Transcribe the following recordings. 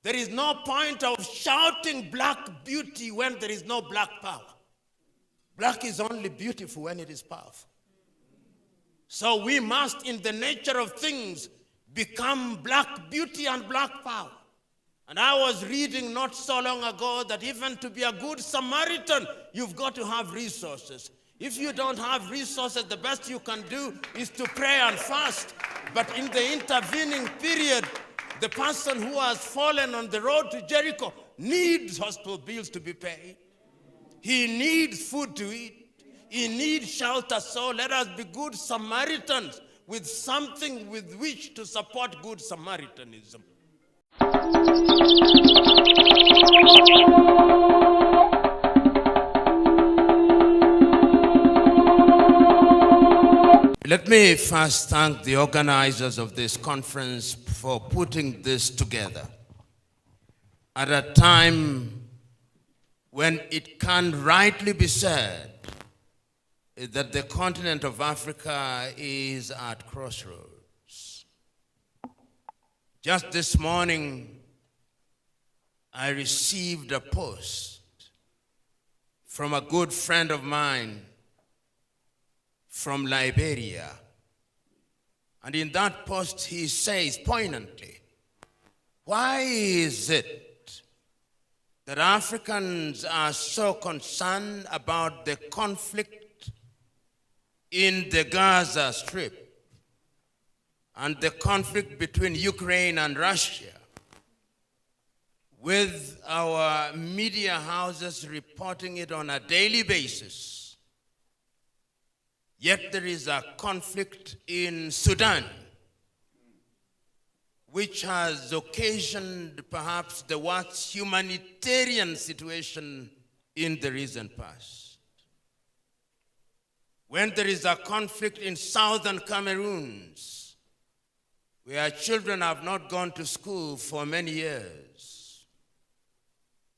There is no point of shouting black beauty when there is no black power. Black is only beautiful when it is powerful. So we must, in the nature of things, become black beauty and black power. And I was reading not so long ago that even to be a good Samaritan, you've got to have resources. If you don't have resources, the best you can do is to pray and fast. But in the intervening period, the person who has fallen on the road to Jericho needs hospital bills to be paid. He needs food to eat. He needs shelter. So let us be good Samaritans with something with which to support good Samaritanism. Let me first thank the organizers of this conference for putting this together at a time when it can rightly be said that the continent of Africa is at crossroads. Just this morning, I received a post from a good friend of mine from Liberia. And in that post, he says poignantly, why is it that Africans are so concerned about the conflict in the Gaza Strip and the conflict between Ukraine and Russia, with our media houses reporting it on a daily basis? Yet there is a conflict in Sudan, which has occasioned perhaps the worst humanitarian situation in the recent past. When there is a conflict in southern Cameroon, where children have not gone to school for many years,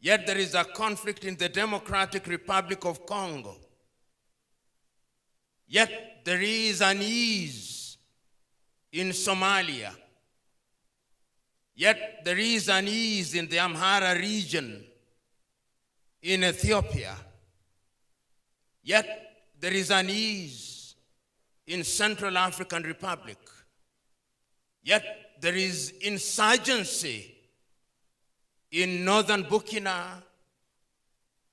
yet there is a conflict in the Democratic Republic of Congo, yet there is an ease in Somalia, yet there is an ease in the Amhara region in Ethiopia, yet there is an ease in Central African Republic, yet there is insurgency in northern Burkina,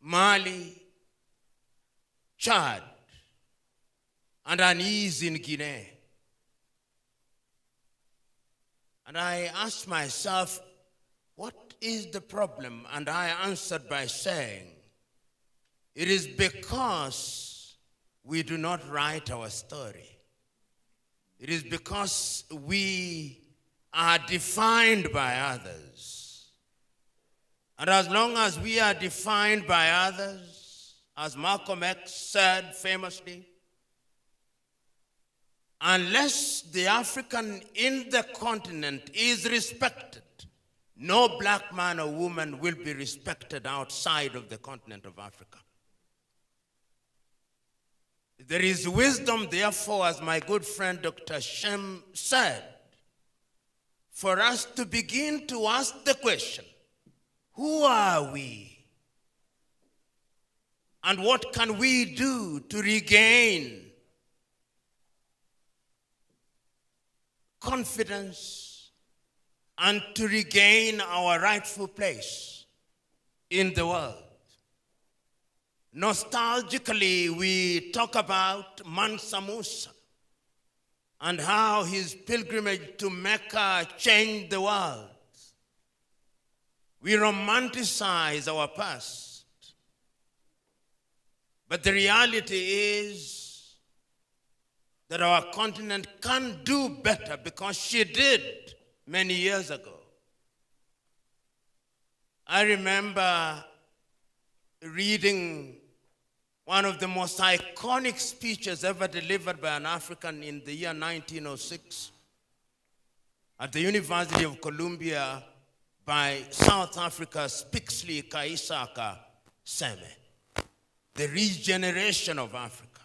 Mali, Chad, and an ease in Guinea. And I asked myself, what is the problem? And I answered by saying, it is because we do not write our story. It is because we are defined by others. And as long as we are defined by others, as Malcolm X said famously, unless the African in the continent is respected, no black man or woman will be respected outside of the continent of Africa. There is wisdom, therefore, as my good friend Dr. Shem said, for us to begin to ask the question, who are we? And what can we do to regain confidence and to regain our rightful place in the world? Nostalgically, we talk about Mansa Musa and how his pilgrimage to Mecca changed the world. We romanticize our past. But the reality is that our continent can do better because she did many years ago. I remember reading one of the most iconic speeches ever delivered by an African in the year 1906 at the University of Columbia by South Africa's Pixley Kaisaka Seme, The Regeneration of Africa.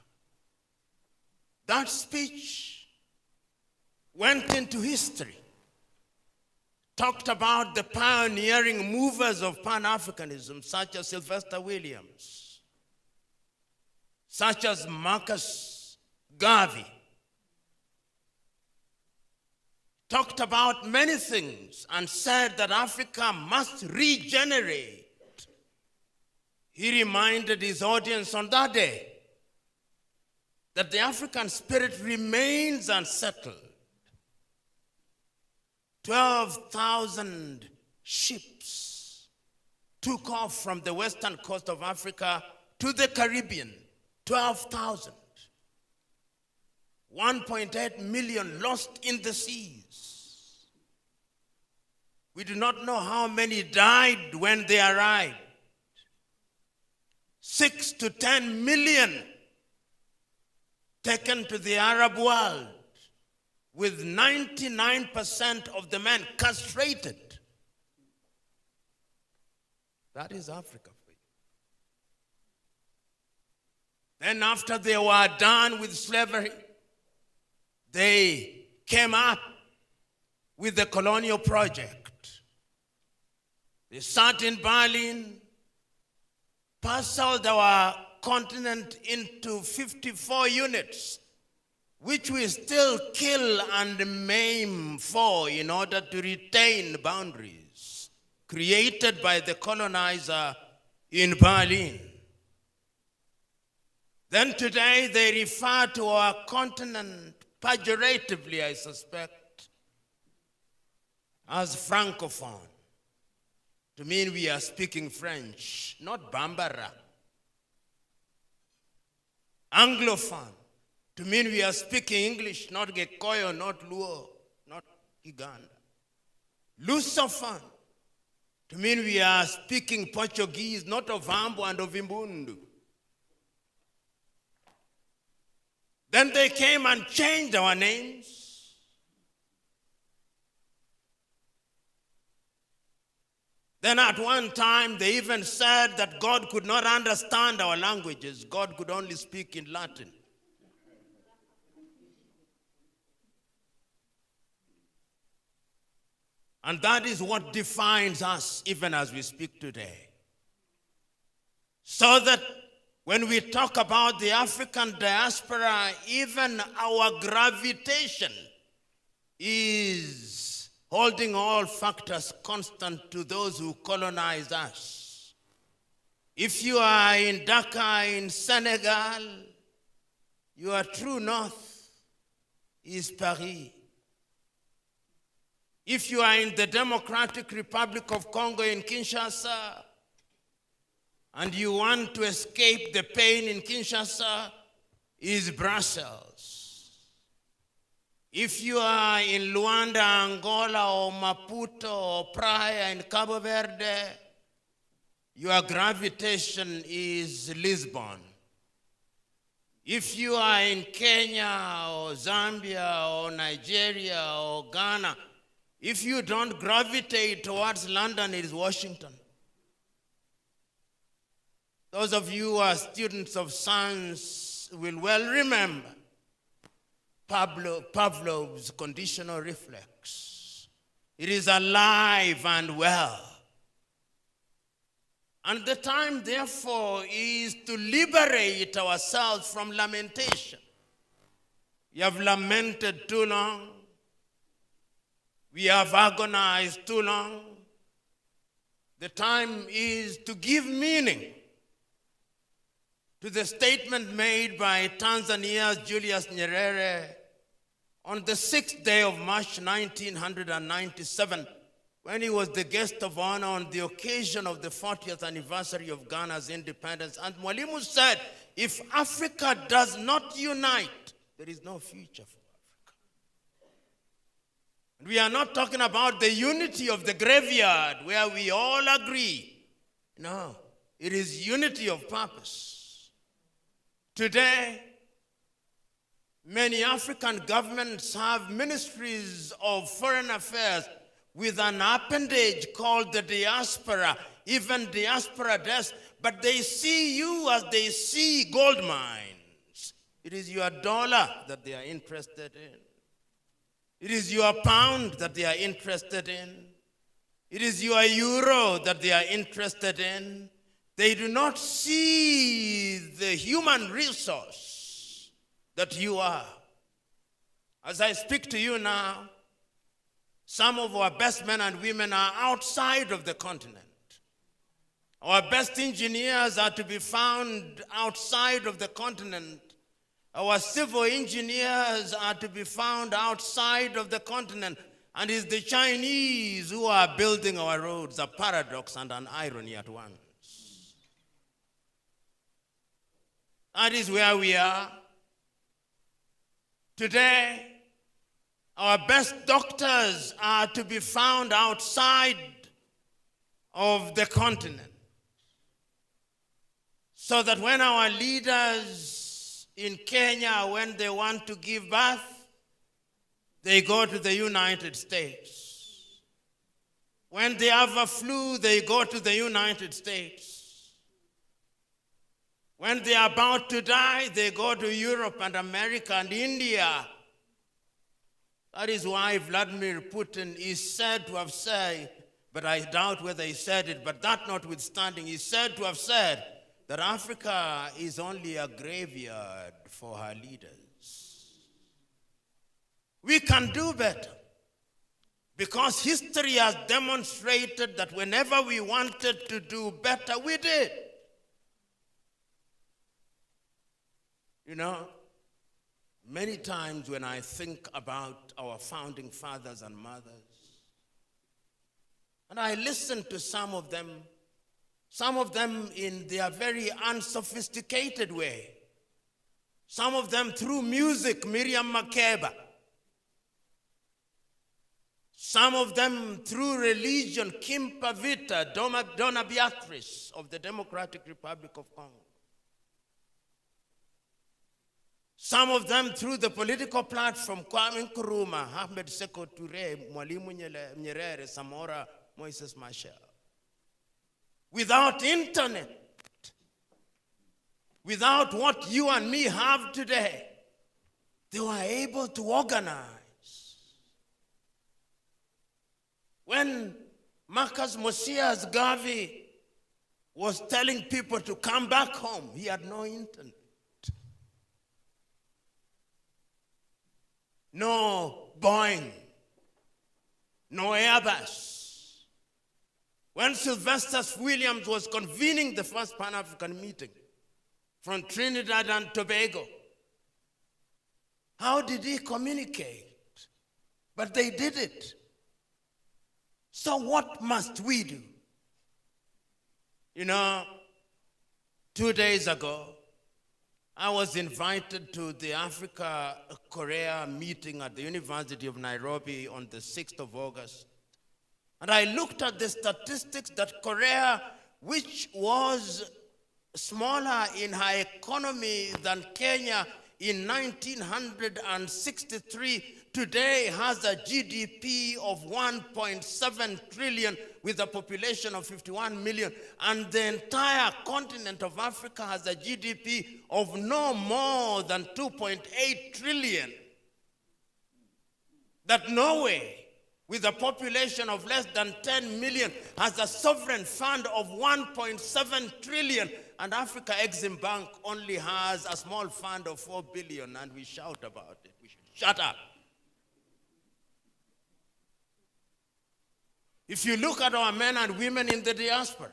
That speech went into history, talked about the pioneering movers of Pan-Africanism, such as Sylvester Williams, such as Marcus Garvey. Talked about many things and said that Africa must regenerate. He reminded his audience on that day that the African spirit remains unsettled. 12,000 ships took off from the western coast of Africa to the Caribbean. 12,000. 1.8 million lost in the seas. We do not know how many died when they arrived. 6 to 10 million taken to the Arab world, with 99% of the men castrated. That is Africa for you. Then after they were done with slavery, they came up with the colonial project. They sat in Berlin, parceled our continent into 54 units, which we still kill and maim for in order to retain boundaries created by the colonizer in Berlin. Then today they refer to our continent pejoratively, I suspect, as francophone, to mean we are speaking French, not Bambara. Anglophone, to mean we are speaking English, not Gikoyo, not Luo, not Uganda. Lusophone, to mean we are speaking Portuguese, not Ovambo and Ovimbundu. Then they came and changed our names. Then at one time, they even said that God could not understand our languages. God could only speak in Latin. And that is what defines us even as we speak today. So that when we talk about the African diaspora, even our gravitation is holding all factors constant to those who colonize us. If you are in Dakar, in Senegal, your true north is Paris. If you are in the Democratic Republic of Congo in Kinshasa, and you want to escape the pain in Kinshasa, is Brussels. If you are in Luanda, Angola, or Maputo, or Praia in Cabo Verde, your gravitation is Lisbon. If you are in Kenya, or Zambia, or Nigeria, or Ghana, if you don't gravitate towards London, it is Washington. Those of you who are students of science will well remember Pavlov's conditional reflex. It is alive and well. And the time, therefore, is to liberate ourselves from lamentation. We have lamented too long. We have agonized too long. The time is to give meaning to the statement made by Tanzania's Julius Nyerere on the 6th day of March 1997, when he was the guest of honor on the occasion of the 40th anniversary of Ghana's independence. And Mwalimu said, if Africa does not unite, there is no future for Africa. And we are not talking about the unity of the graveyard where we all agree. No, it is unity of purpose. Today, many African governments have ministries of foreign affairs with an appendage called the diaspora, even diaspora desk, but they see you as they see gold mines. It is your dollar that they are interested in. It is your pound that they are interested in. It is your euro that they are interested in. They do not see the human resource that you are. As I speak to you now, some of our best men and women are outside of the continent. Our best engineers are to be found outside of the continent. Our civil engineers are to be found outside of the continent. And it's the Chinese who are building our roads, a paradox and an irony at once. That is where we are. Today, our best doctors are to be found outside of the continent. So that when our leaders in Kenya, when they want to give birth, they go to the United States. When they have a flu, they go to the United States. When they are about to die, they go to Europe and America and India. That is why Vladimir Putin is said to have said, but I doubt whether he said it, but that notwithstanding, he is said to have said that Africa is only a graveyard for her leaders. We can do better because history has demonstrated that whenever we wanted to do better, we did. You know, many times when I think about our founding fathers and mothers, and I listen to some of them in their very unsophisticated way, some of them through music, Miriam Makeba, some of them through religion, Kim Pavita, Donna Beatrice of the Democratic Republic of Congo. Some of them through the political platform, Kwame Nkrumah, Ahmed Sekou Toure, Mwalimu Nyerere, Samora, Moises Machel. Without internet, without what you and me have today, they were able to organize. When Marcus Mosias Garvey was telling people to come back home, he had no internet. No Boeing, no Airbus. When Sylvester Williams was convening the first Pan-African meeting from Trinidad and Tobago, how did he communicate? But they did it. So what must we do? You know, 2 days ago, I was invited to the Africa-Korea meeting at the University of Nairobi on the 6th of August. And I looked at the statistics that Korea, which was smaller in her economy than Kenya in 1963, today has a GDP of 1.7 trillion with a population of 51 million. And the entire continent of Africa has a GDP of no more than 2.8 trillion. That Norway, with a population of less than 10 million, has a sovereign fund of 1.7 trillion. And Africa Exim Bank only has a small fund of 4 billion, and we shout about it. We should shut up. If you look at our men and women in the diaspora,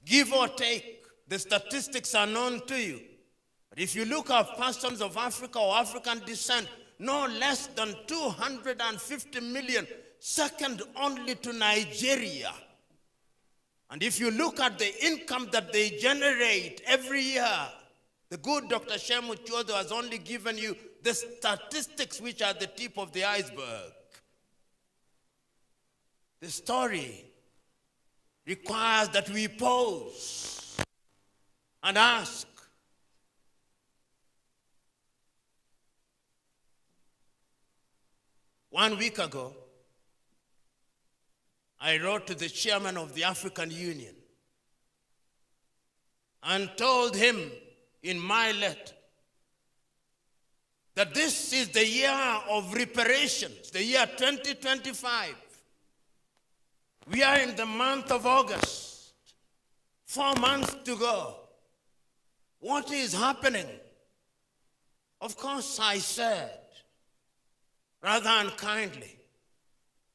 give or take, the statistics are known to you. But if you look at persons of Africa or African descent, no less than 250 million, second only to Nigeria. And if you look at the income that they generate every year, the good Dr. Shemu Chodo has only given you the statistics which are the tip of the iceberg. The story requires that we pause and ask, one week ago, I wrote to the chairman of the African Union and told him in my letter that this is the year of reparations, the year 2025. We are in the month of August, 4 months to go. What is happening? Of course, I said, rather unkindly,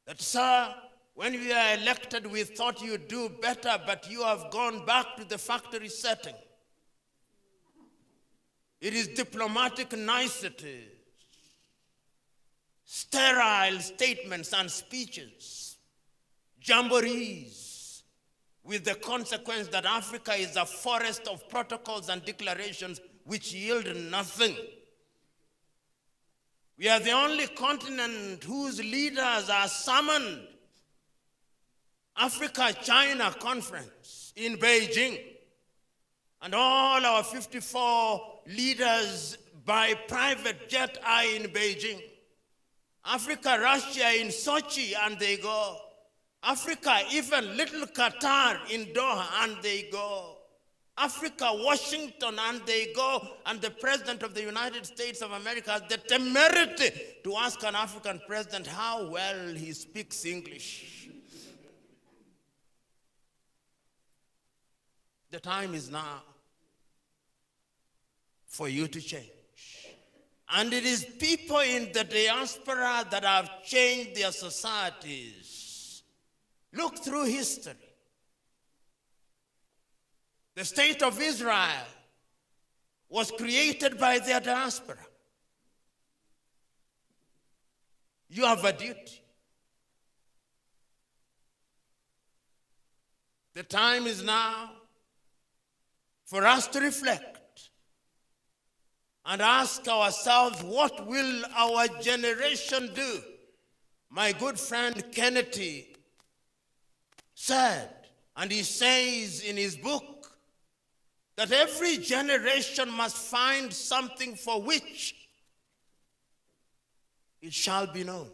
that, sir, when we are elected, we thought you'd do better, but you have gone back to the factory setting. It is diplomatic niceties, sterile statements and speeches, jamborees, with the consequence that Africa is a forest of protocols and declarations which yield nothing. We are the only continent whose leaders are summoned. Africa-China Conference in Beijing, and all our 54 leaders by private jet are in Beijing. Africa-Russia in Sochi, and they go. Africa, even little Qatar in Doha, and they go. Africa, Washington, and they go. And the President of the United States of America has the temerity to ask an African president how well he speaks English. The time is now for you to change. And it is people in the diaspora that have changed their societies. Look through history. The state of Israel was created by their diaspora. You have a duty. The time is now for us to reflect and ask ourselves, what will our generation do? My good friend Kennedy said, and he says in his book, that every generation must find something for which it shall be known.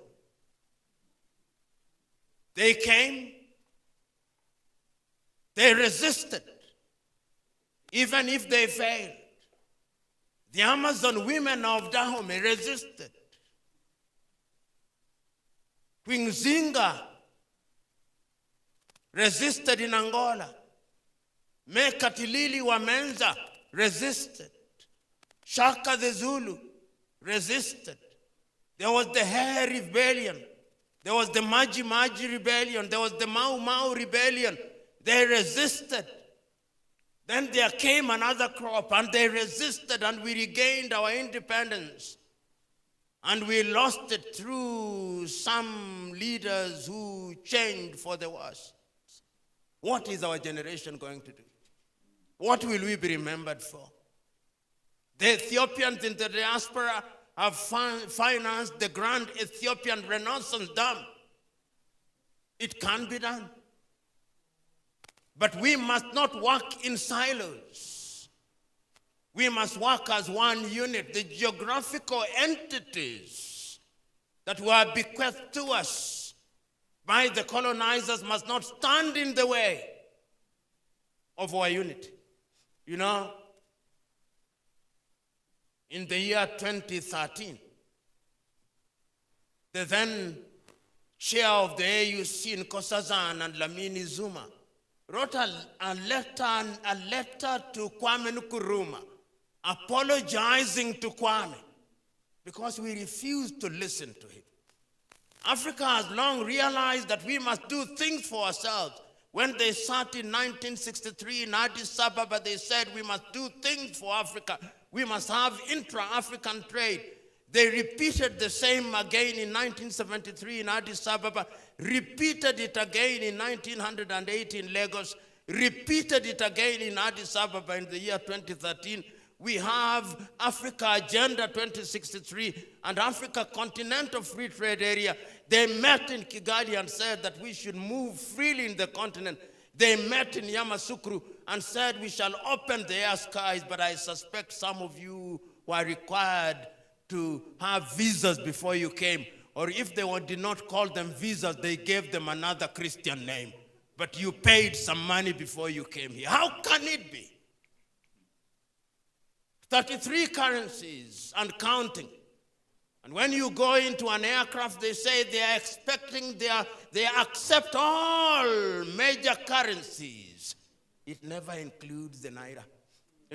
They came, they resisted, even if they failed. The Amazon women of Dahomey resisted. Queen Zinga resisted in Angola. Mekatilili wa Menza resisted. Shaka the Zulu resisted. There was the Hair Rebellion. There was the Maji Maji Rebellion. There was the Mau Mau Rebellion. They resisted. Then there came another crop, and they resisted, and we regained our independence. And we lost it through some leaders who changed for the worse. What is our generation going to do? What will we be remembered for? The Ethiopians in the diaspora have financed the Grand Ethiopian Renaissance Dam. It can be done. But we must not work in silos. We must work as one unit. The geographical entities that were bequeathed to us by the colonizers must not stand in the way of our unity. You know, in the year 2013, the then chair of the AUC in Nkosazana and Lamini Zuma wrote a letter to Kwame Nkrumah apologizing to Kwame because we refused to listen to him. Africa has long realized that we must do things for ourselves. When they sat in 1963 in Addis Ababa, they said we must do things for Africa. We must have intra-African trade. They repeated the same again in 1973 in Addis Ababa, repeated it again in 1908 in Lagos, repeated it again in Addis Ababa in the year 2013. We have Africa Agenda 2063 and Africa Continental Free Trade Area. They met in Kigali and said that we should move freely in the continent. They met in Yamoussoukro and said we shall open the air skies, but I suspect some of you were required to have visas before you came. Or if they did not call them visas, they gave them another Christian name. But you paid some money before you came here. How can it be? 33 currencies and counting. And when you go into an aircraft, they say they are expecting, they accept all major currencies. It never includes the naira.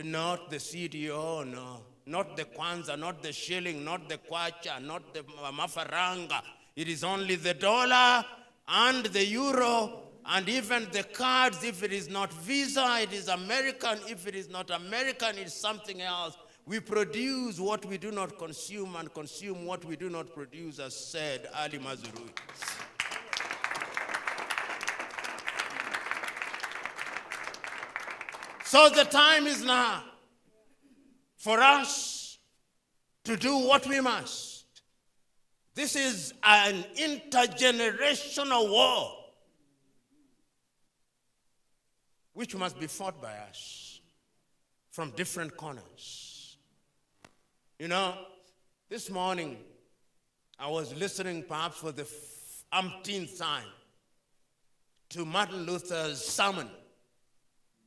Not the CDO, no. Not the kwanza, not the shilling, not the kwacha, not the mafaranga. It is only the dollar and the euro, and even the cards. If it is not Visa, it is American. If it is not American, it is something else. We produce what we do not consume and consume what we do not produce, as said Ali Mazrui. So the time is now for us to do what we must. This is an intergenerational war which must be fought by us from different corners. You know, this morning I was listening perhaps for the umpteenth time to Martin Luther's sermon,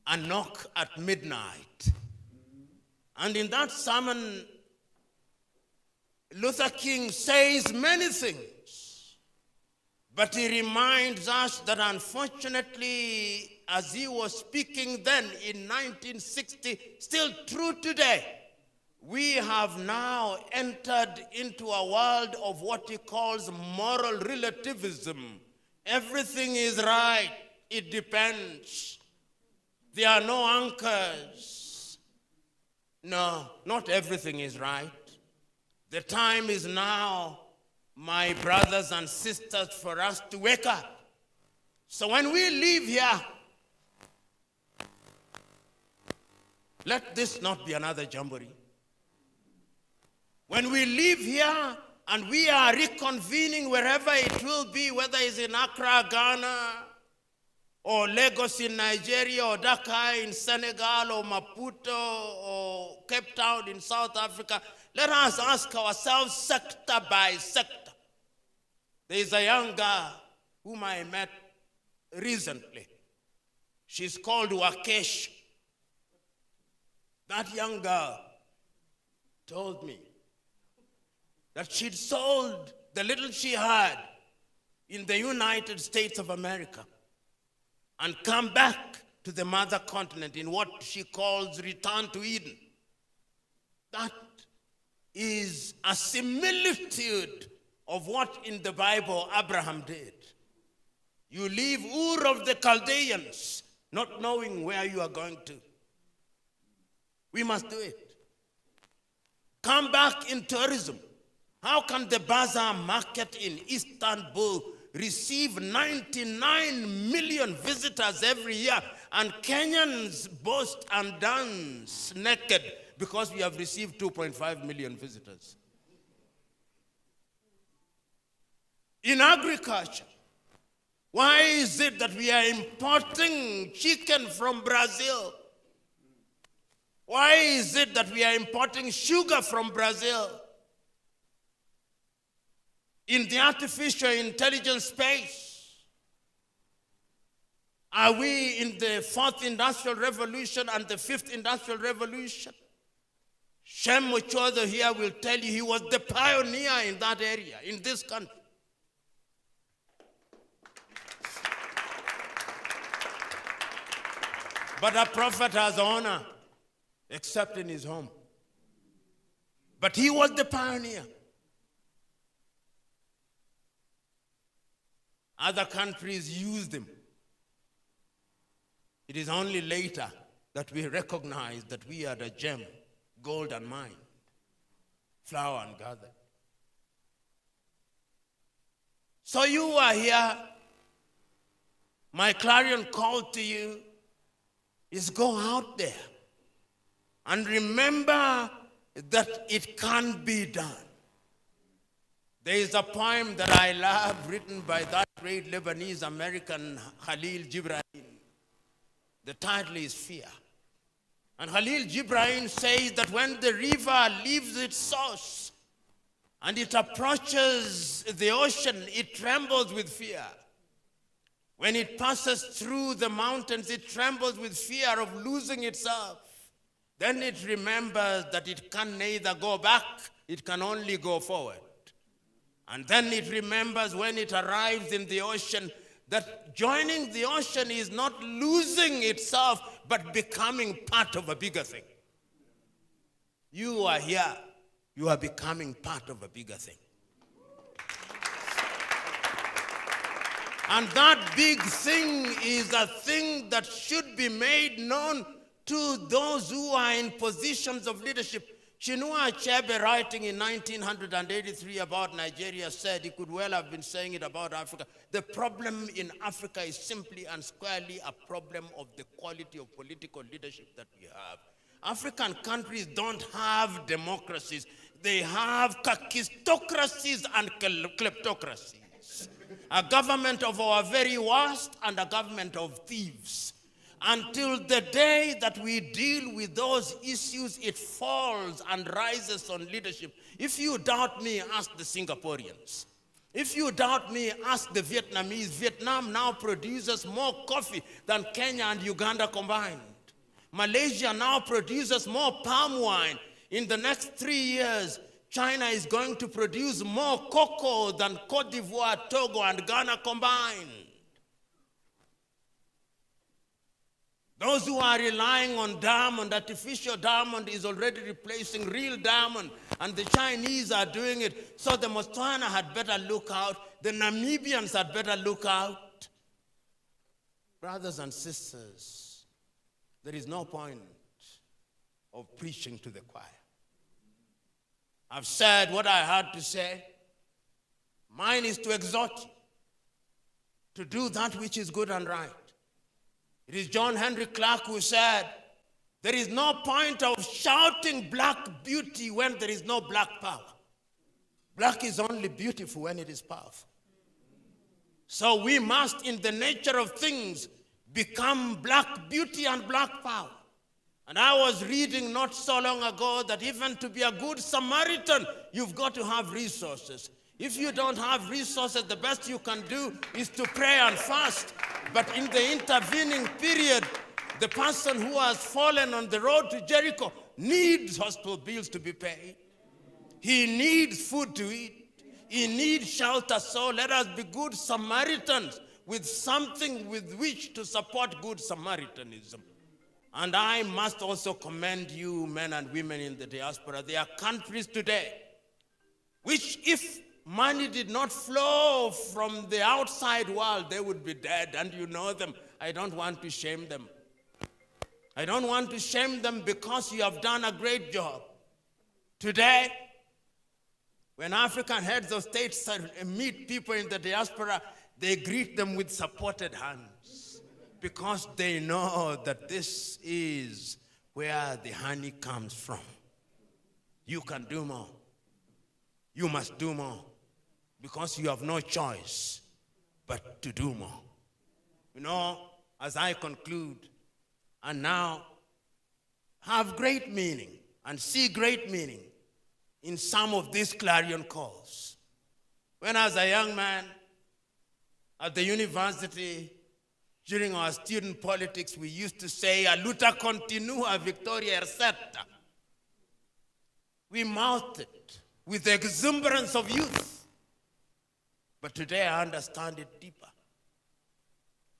"A Knock at Midnight." And in that sermon, Luther King says many things, but he reminds us that unfortunately, as he was speaking then in 1960, still true today, we have now entered into a world of what he calls moral relativism. Everything is right, it depends. There are no anchors. No, not everything is right. The time is now, my brothers and sisters, for us to wake up. So when we leave here, let this not be another jamboree. When we leave here and we are reconvening wherever it will be, whether it's in Accra, Ghana, or Lagos in Nigeria, or Dakar in Senegal, or Maputo, or Cape Town in South Africa, let us ask ourselves sector by sector. There is a young girl whom I met recently. She's called Wakesh. That young girl told me that she'd sold the little she had in the United States of America and come back to the mother continent in what she calls return to Eden. That is a similitude of what in the Bible Abraham did. You leave Ur of the Chaldeans, not knowing where you are going to. We must do it. Come back in tourism. How can the bazaar market in Istanbul receive 99 million visitors every year, and Kenyans boast and dance naked because we have received 2.5 million visitors? In agriculture, why is it that we are importing chicken from Brazil? Why is it that we are importing sugar from Brazil? In the artificial intelligence space, are we in the fourth industrial revolution and the fifth industrial revolution? Shem Muchodo here will tell you he was the pioneer in that area, in this country. But a prophet has honor, except in his home. But he was the pioneer. Other countries used him. It is only later that we recognize that we are the gem, gold and mine, flower and gather. So you are here. My clarion call to you is go out there and remember that it can be done. There is a poem that I love written by that great Lebanese American Khalil Gibran. The title is Fear. And Khalil Gibran says that when the river leaves its source and it approaches the ocean, it trembles with fear. When it passes through the mountains, it trembles with fear of losing itself. Then it remembers that it can neither go back, it can only go forward. And then it remembers when it arrives in the ocean that joining the ocean is not losing itself, but becoming part of a bigger thing. You are here. You are becoming part of a bigger thing. And that big thing is a thing that should be made known to those who are in positions of leadership. Chinua Achebe, writing in 1983 about Nigeria, said he could well have been saying it about Africa. The problem in Africa is simply and squarely a problem of the quality of political leadership that we have. African countries don't have democracies. They have kakistocracies and kleptocracies. A government of our very worst and a government of thieves. Until the day that we deal with those issues, it falls and rises on leadership. If you doubt me, ask the Singaporeans. If you doubt me, ask the Vietnamese. Vietnam now produces more coffee than Kenya and Uganda combined. Malaysia now produces more palm wine. In the next 3 years, China is going to produce more cocoa than Cote d'Ivoire, Togo, and Ghana combined. Those who are relying on diamond, artificial diamond is already replacing real diamond, and the Chinese are doing it. So the Botswana had better look out. The Namibians had better look out. Brothers and sisters, there is no point of preaching to the choir. I've said what I had to say. Mine is to exhort you to do that which is good and right. It is John Henry Clark who said, there is no point of shouting black beauty when there is no black power. Black is only beautiful when it is powerful. So we must, in the nature of things, become black beauty and black power. And I was reading not so long ago that even to be a good Samaritan, you've got to have resources. If you don't have resources, the best you can do is to pray and fast. But in the intervening period, the person who has fallen on the road to Jericho needs hospital bills to be paid. He needs food to eat. He needs shelter. So let us be good Samaritans with something with which to support good Samaritanism. And I must also commend you, men and women in the diaspora. There are countries today which, if money did not flow from the outside world, they would be dead, and you know them. I don't want to shame them. I don't want to shame them because you have done a great job. Today, when African heads of states meet people in the diaspora, they greet them with supported hands because they know that this is where the honey comes from. You can do more. You must do more because you have no choice but to do more. You know, as I conclude, and now have great meaning and see great meaning in some of these clarion calls. When I was a young man at the university, during our student politics, we used to say, "A luta continua, victoria ercerta." We mouthed it with the exuberance of youth. But today I understand it deeper.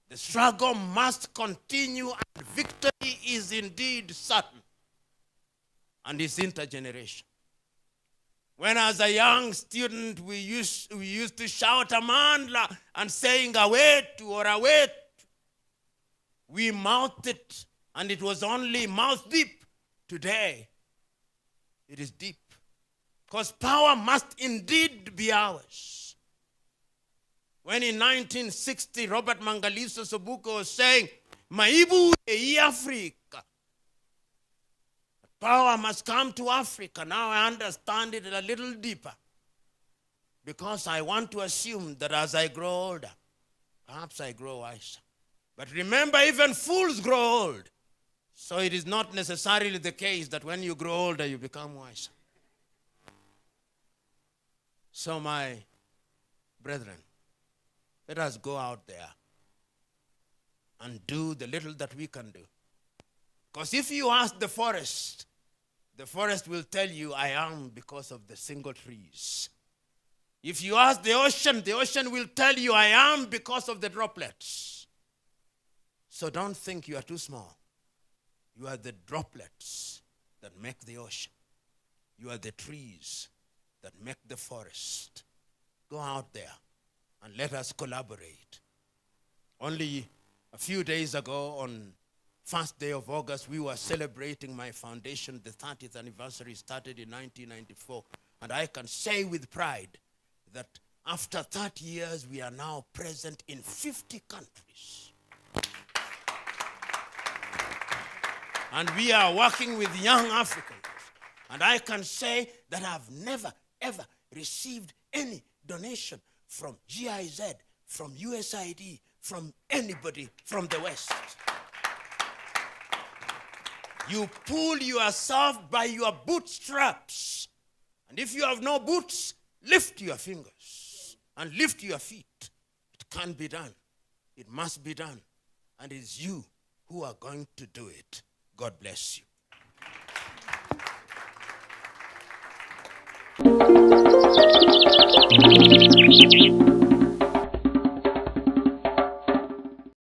The struggle must continue, and victory is indeed certain. And it's intergenerational. When as a young student, we used to shout Amandla and saying Awetu or Awetu. We mouthed it, and it was only mouth deep. Today, it is deep. Because power must indeed be ours. When in 1960, Robert Mangaliso Sobuko was saying, Maibu e Africa. Power must come to Africa. Now I understand it a little deeper. Because I want to assume that as I grow older, perhaps I grow wiser. But remember, even fools grow old. So it is not necessarily the case that when you grow older, you become wiser. So my brethren, let us go out there and do the little that we can do. Because if you ask the forest will tell you, I am because of the single trees. If you ask the ocean will tell you, I am because of the droplets. So don't think you are too small. You are the droplets that make the ocean. You are the trees that make the forest. Go out there and let us collaborate. Only a few days ago, on first day of August, we were celebrating my foundation. The 30th anniversary started in 1994. And I can say with pride that after 30 years, we are now present in 50 countries. And we are working with young Africans. And I can say that I've never, ever received any donation from GIZ, from USAID, from anybody from the West. You pull yourself by your bootstraps. And if you have no boots, lift your fingers and lift your feet. It can be done. It must be done. And it's you who are going to do it. God bless you.